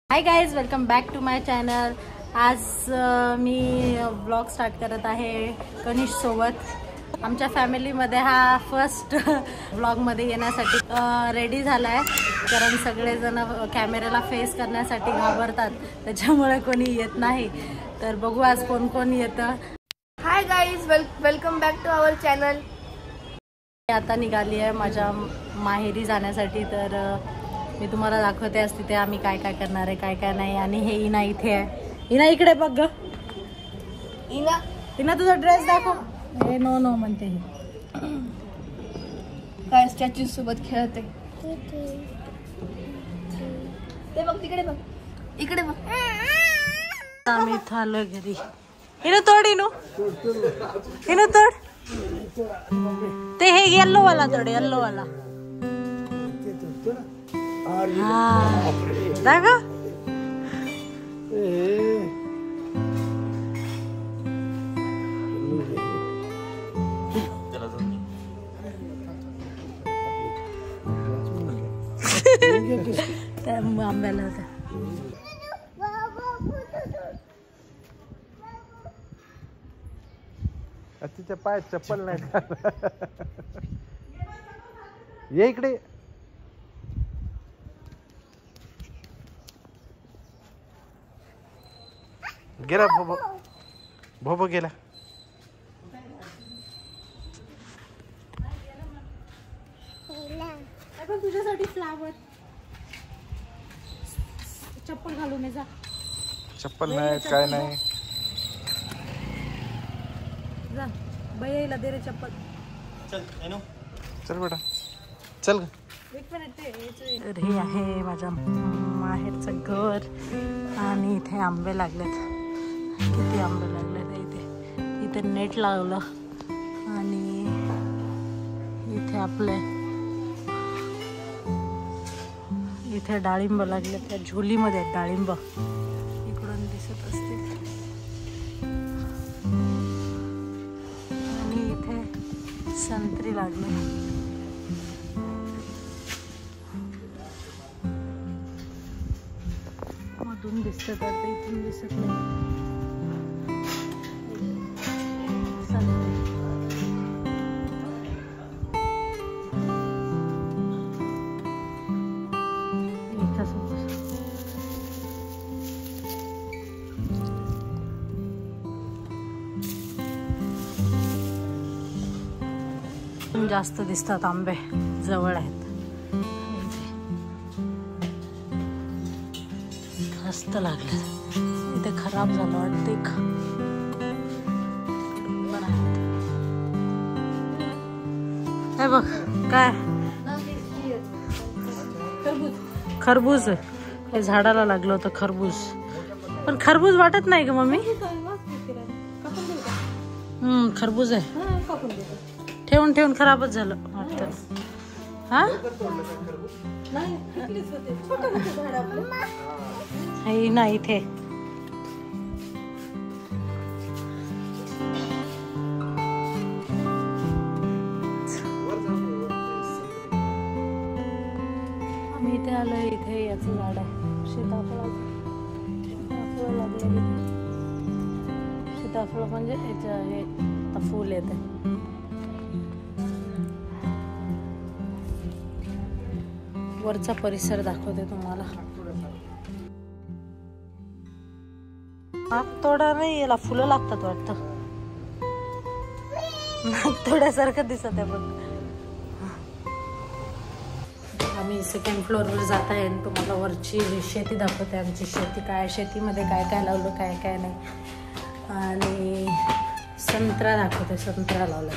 High guys, welcome back to my channel. आज मी blog start करत आहे कनिष सोबत. आमच्या फॅमिलीमध्ये हा फर्स्ट ब्लॉगमध्ये येण्यासाठी रेडी झाला आहे, कारण सगळेजण कॅमेऱ्याला फेस करण्यासाठी घाबरतात, त्याच्यामुळे कोणी येत नाही. तर बघू आज कोण कोण येतं. Hi guys, welcome back to our channel. आता निघाली आहे माझ्या माहेरी जाण्यासाठी. तर मी तुम्हाला दाखवते आज तिथे आम्ही काय काय करणार आहे, काय काय नाही. आणि हे इना इथे आहे. इना इकडे बघ ग. इना तुझा ड्रेस दाखव. हे नो नो म्हणते ही. काय स्टॅच्यू सोबत खेळते ते बघ, तिकडे बघ, इकडे बघ. आम्ही इथं आलो घरी. इनो तोड, इनो इनो तोड. ते हे येल्लो वाला तोड, येल्लो वाला. दाखव. त्या आंब्याला होता. तिच्या पायात चप्पल नाही का? ये इकडे. गेला भोबो, भोबो गेला. तुझ्यासाठी फ्लावर. चप्पल घालून जा. चप्पल नाही, काय नाही. जा भैयाला दे रे चप्पल. चल बेटा, चल. तर हे आहे माझ्या माहेरचं घर. आणि इथे आंबे लागलेत. किती आंबे लागलेत इथे. इथे नेट लावलं. आणि इथे आपले इथे डाळिंब लागले. त्या झोलीमध्ये आहेत डाळिंब. इकडून दिसत असतील. आणि इथे संत्री लागले. मधून दिसत तर ते इथून दिसत नाही. जास्त दिसतात आंबे, जवळ आहेत. मस्त लागले. इथे खराब झालं वाटते. हे बघ काय खरबूज. हे झाडाला लागलं होतं खरबूज. पण खरबूज वाटत नाही ग मम्मी. खरबूज आहे. ठेवून ठेवून खराबच झालं वाटतं. हा ना इथे. आम्ही इथे आलोय. इथे याचं झाड आहे, सीताफळ. सीताफळ लागले. सीताफळ म्हणजे याचं हे फूल येते. वरचा परिसर दाखवते तुम्हाला. नागतोडा नाही, याला फुलं लागतात वाटतं. नागतोड्यासारखं दिसत आहे बघ. आम्ही सेकंड फ्लोअरवर जात आहे. तुम्हाला वरची शेती दाखवते. आमची शेती काय, शेतीमध्ये काय काय लावलं, काय काय नाही. आणि संत्रा दाखवते. संत्रा लावला.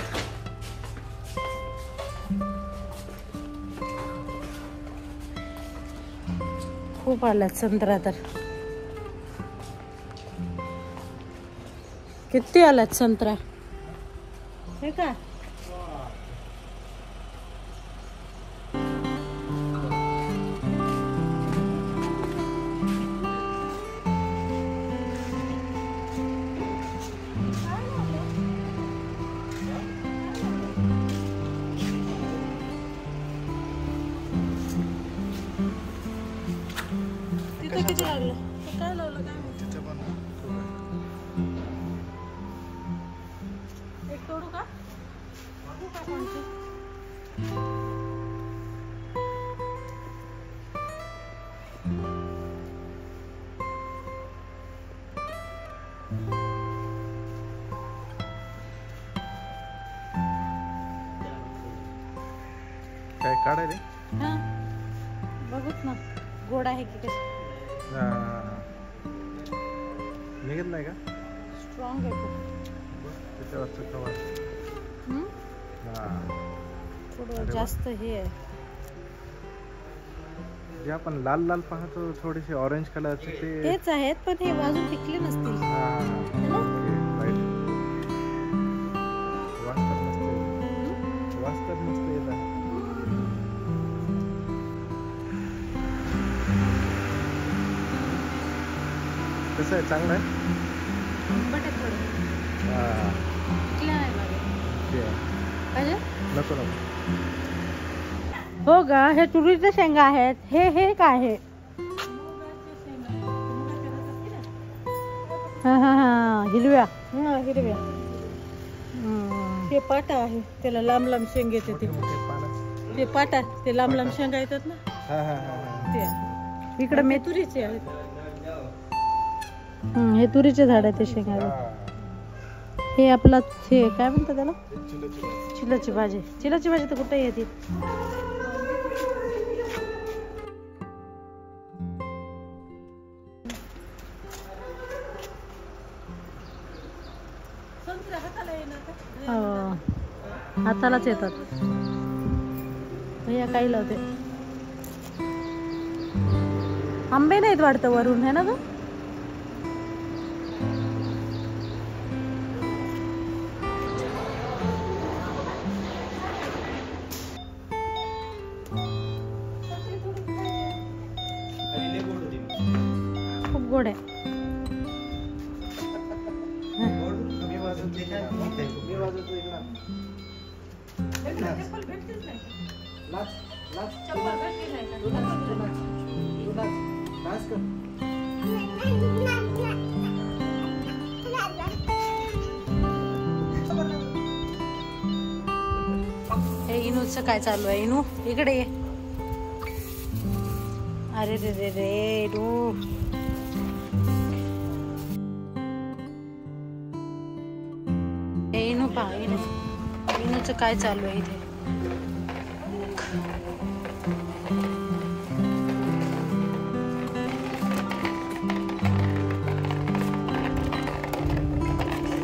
खूप आल्यात संत्रा. तर किती आल्यात संत्रा. हे का इकडे किती लागलं काय लावलं काय एक तोडू का कोणती काय काढायला हा बघूत ना गोड आहे की कशी निघत नाही का स्ट्रॉंग आहे खूप त्याच्यावरचं कवर थोडं जास्त हे आहे जे आपण लाल लाल पाहतो थोडेसे ऑरेंज कलरचे तेच आहेत पण हे बाजू पिकले नसतील वास्तव मस्त येत आहे कसं आहे चांगलं आहे बट थोडं पिकले नाही पाहिजे नको नको हो गा हे तुरीच्या शेंगा आहेत हे काय आहे हा हा हा हिरव्या हिरव्या हे पाटा आहे त्याला लांब लांब शेंग येते ते पाटा ते लांब लांब शेंगा येतात ना ते इकडे मेथुरीचे आहेत हे तुरीचे झाड आहे ते शेंगा हे आपला हे काय म्हणतात त्याला चिलाची भाजी तर कुठे येते हातालाच येतात भैया काही लावते आंबे नाहीत वाटतं वरून है ना ग खूप गोड आहे इनूचं काय चालू आहे इनू इकडे ये अरे रे रे रे इनू इनू पहा इनूचं काय चालू आहे इथे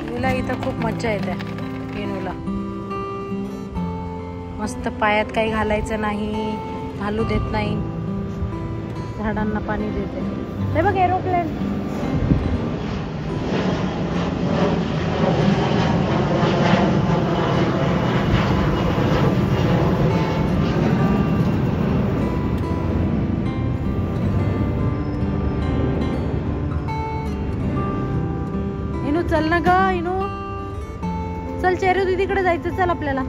तिला इथं खूप मज्जा येते इनूला मस्त पायात काही घालायचं नाही घालू देत नाही झाडांना पाणी देते हे बघ एरोप्लेन इनू चल ना ग इनू चल चेरू दीदीकडे जायचं चल आपल्याला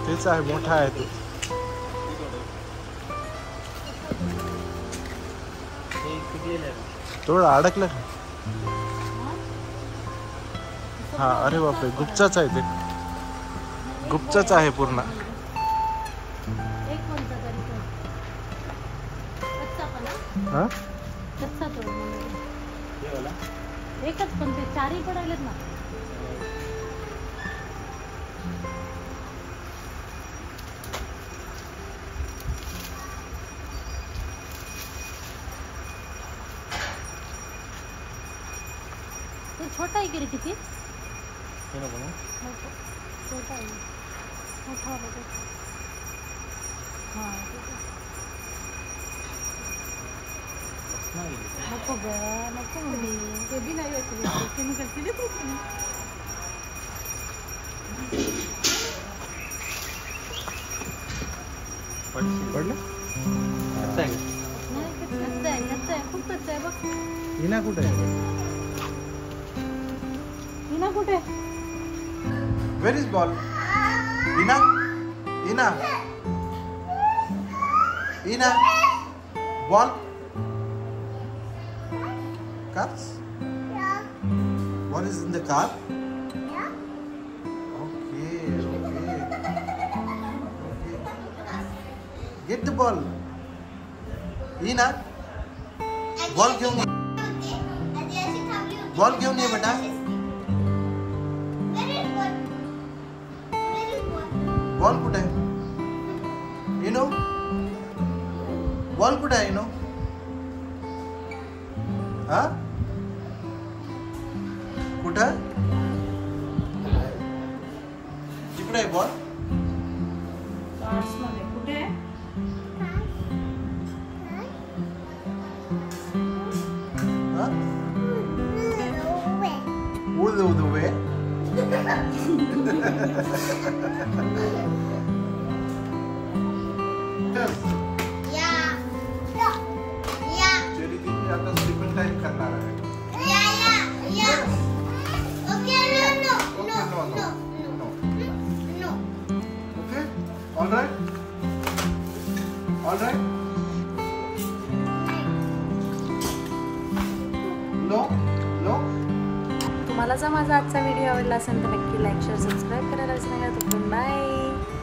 तेच आहे मोठा आहे तो थोडं अडकलं हा अरे बापरे गुपचाच आहे ते गुपचाच आहे पूर्ण हा एकच पण ते चारही पडायलेत ना छोटा आहे की रे किती छोटा आहे मोठा नको ग नको ते बी नाही केमिकल केले पडलं? नाही, कच्चं आहे, खूप कच्चं आहे बघ. हिना कुठे आहे? हिना कुठे? Where is ball? Ina? Ina? Ina? Ball? Cars? Ball is in the car? Okay. Get the ball. Ina? Ball घेऊन ये. Ball घेऊन ये बेटा. बॉल कुठे आहे? इनो बॉल कुठे आहे? इनो हा कुठं? तिकडे आहे बॉल. कुठे? हा उदवे All right. No. तुम्हाला जर माझा आजचा व्हिडिओ आवडला असेल तर नक्की लाईक शेअर सबस्क्राईब करायला विसरू नका. बाय.